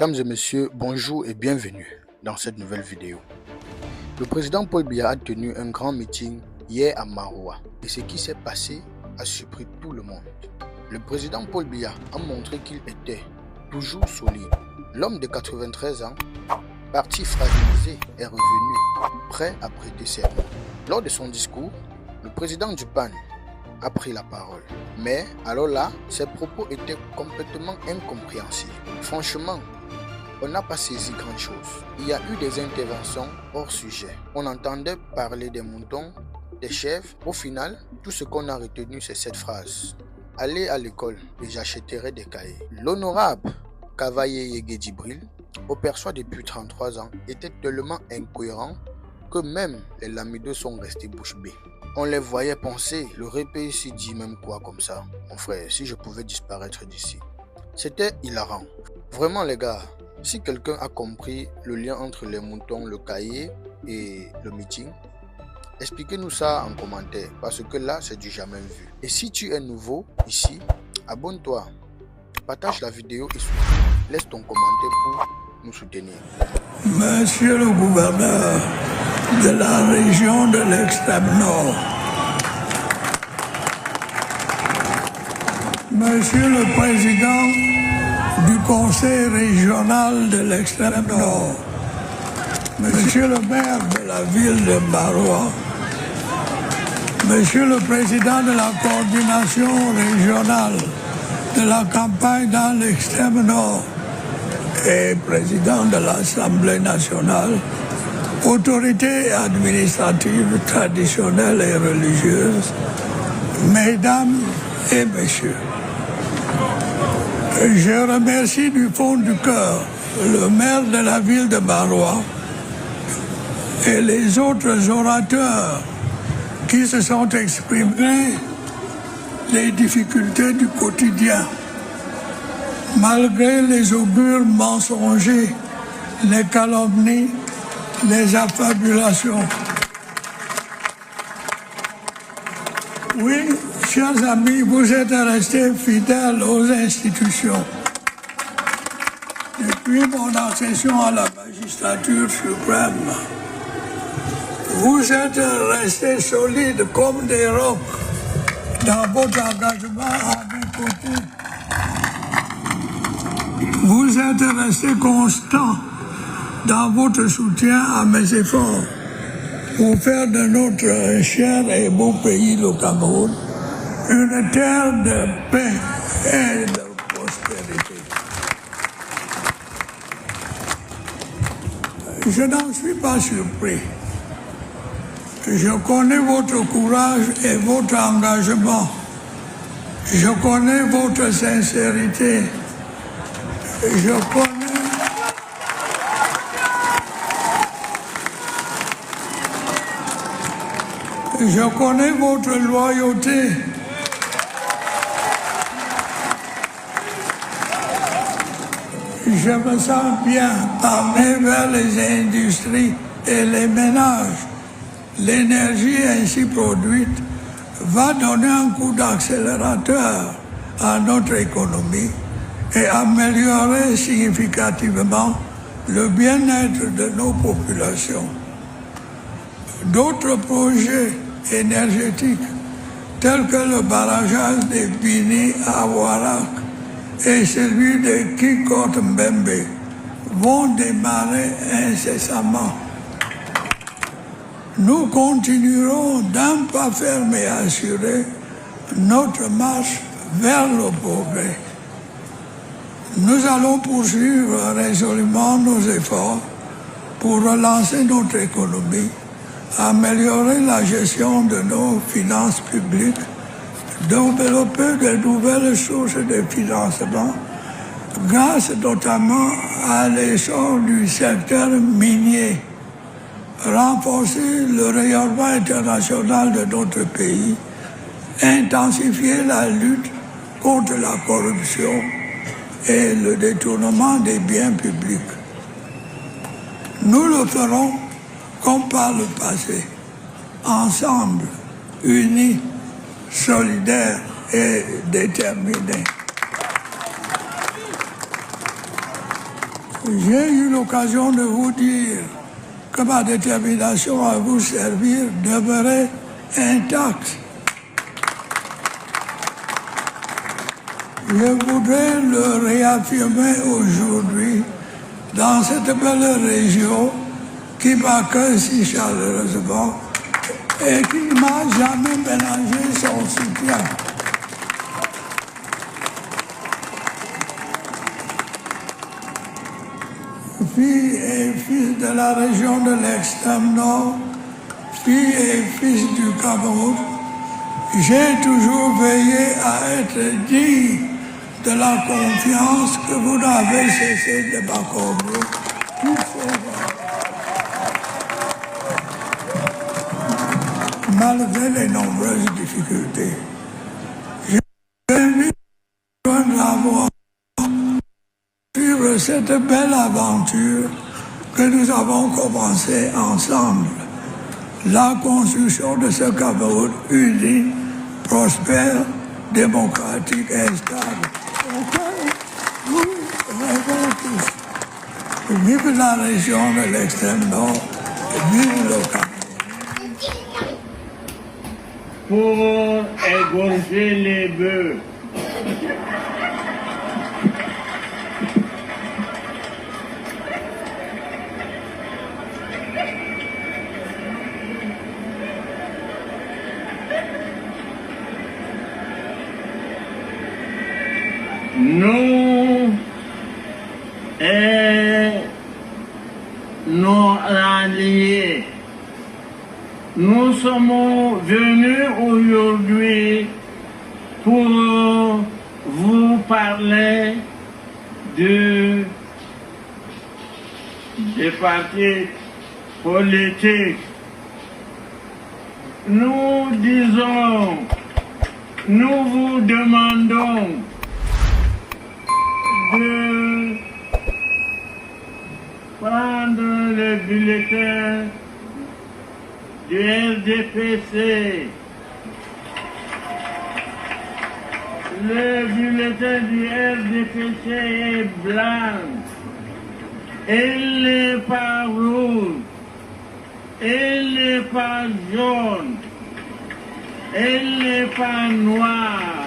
Mesdames et messieurs, bonjour et bienvenue dans cette nouvelle vidéo. Le président Paul Biya a tenu un grand meeting hier à Maroua et ce qui s'est passé a surpris tout le monde. Le président Paul Biya a montré qu'il était toujours solide. L'homme de 93 ans, parti fragilisé, est revenu prêt à prêter serment. Lors de son discours, le président du PAN a pris la parole. Mais alors là, ses propos étaient complètement incompréhensibles. Franchement, on n'a pas saisi grand-chose. Il y a eu des interventions hors sujet. On entendait parler des moutons, des chèvres. Au final, tout ce qu'on a retenu, c'est cette phrase. Allez à l'école et j'achèterai des cahiers. L'honorable Kavaye Yege Djibril, au perçoit depuis 33 ans, était tellement incohérent que même les lamidos sont restés bouche bée. On les voyait penser, le RPI dit même quoi comme ça. Mon frère, si je pouvais disparaître d'ici. C'était hilarant. Vraiment les gars, si quelqu'un a compris le lien entre les moutons, le cahier et le meeting, expliquez-nous ça en commentaire parce que là, c'est du jamais vu. Et si tu es nouveau ici, abonne-toi, partage la vidéo et surtout, laisse ton commentaire pour nous soutenir. Monsieur le gouverneur de la région de l'extrême nord, Monsieur le président du conseil régional de l'extrême nord, Monsieur le maire de la ville de Maroua, Monsieur le président de la coordination régionale de la campagne dans l'extrême nord et président de l'Assemblée nationale, autorités administratives, traditionnelles et religieuses, mesdames et messieurs, je remercie du fond du cœur le maire de la ville de Maroua et les autres orateurs qui se sont exprimés les difficultés du quotidien, malgré les augures mensongers, les calomnies, les affabulations. Oui, chers amis, vous êtes restés fidèles aux institutions. Depuis mon accession à la magistrature suprême, vous êtes restés solides comme des rocs dans votre engagement à mes côtés. Vous êtes restés constants dans votre soutien à mes efforts pour faire de notre cher et beau pays, le Cameroun, une terre de paix et de prospérité. Je n'en suis pas surpris. Je connais votre courage et votre engagement. Je connais votre sincérité. Je connais votre loyauté. Je me sens bien amené vers les industries et les ménages. L'énergie ainsi produite va donner un coup d'accélérateur à notre économie et améliorer significativement le bien-être de nos populations. D'autres projets énergétiques, tels que le barragage de Bini à Warak et celui de Kikot Mbembe, vont démarrer incessamment. Nous continuerons d'un pas ferme et assuré notre marche vers le progrès. Nous allons poursuivre résolument nos efforts pour relancer notre économie, améliorer la gestion de nos finances publiques, développer de nouvelles sources de financement, grâce notamment à l'essor du secteur minier, renforcer le rayonnement international de notre pays, intensifier la lutte contre la corruption et le détournement des biens publics. Nous le ferons comme par le passé, ensemble, unis, solidaires et déterminés. J'ai eu l'occasion de vous dire que ma détermination à vous servir demeurait intacte. Je voudrais le réaffirmer aujourd'hui dans cette belle région qui m'accueille si chaleureusement et qui ne m'a jamais ménagé son soutien. Fille et fils de la région de l'extrême nord, fille et fils du Cameroun, j'ai toujours veillé à être digne de la confiance que vous n'avez cessé de m'accorder. Malgré les nombreuses difficultés, je vous invite à joindre la voie, suivre cette belle aventure que nous avons commencée ensemble, la construction de ce Cameroun uni, prospère, démocratique et stable. Nous rêvons tous. Vive la région de l'extrême nord, vive le Cameroun. Pour égorger les bœufs. Nous et nos alliés, nous sommes venus aujourd'hui pour vous parler des partis politiques. Nous disons, nous vous demandons de prendre le bulletin du RDPC. Le bulletin du RDPC est blanc. Il n'est pas rouge. Il n'est pas jaune. Il n'est pas noir.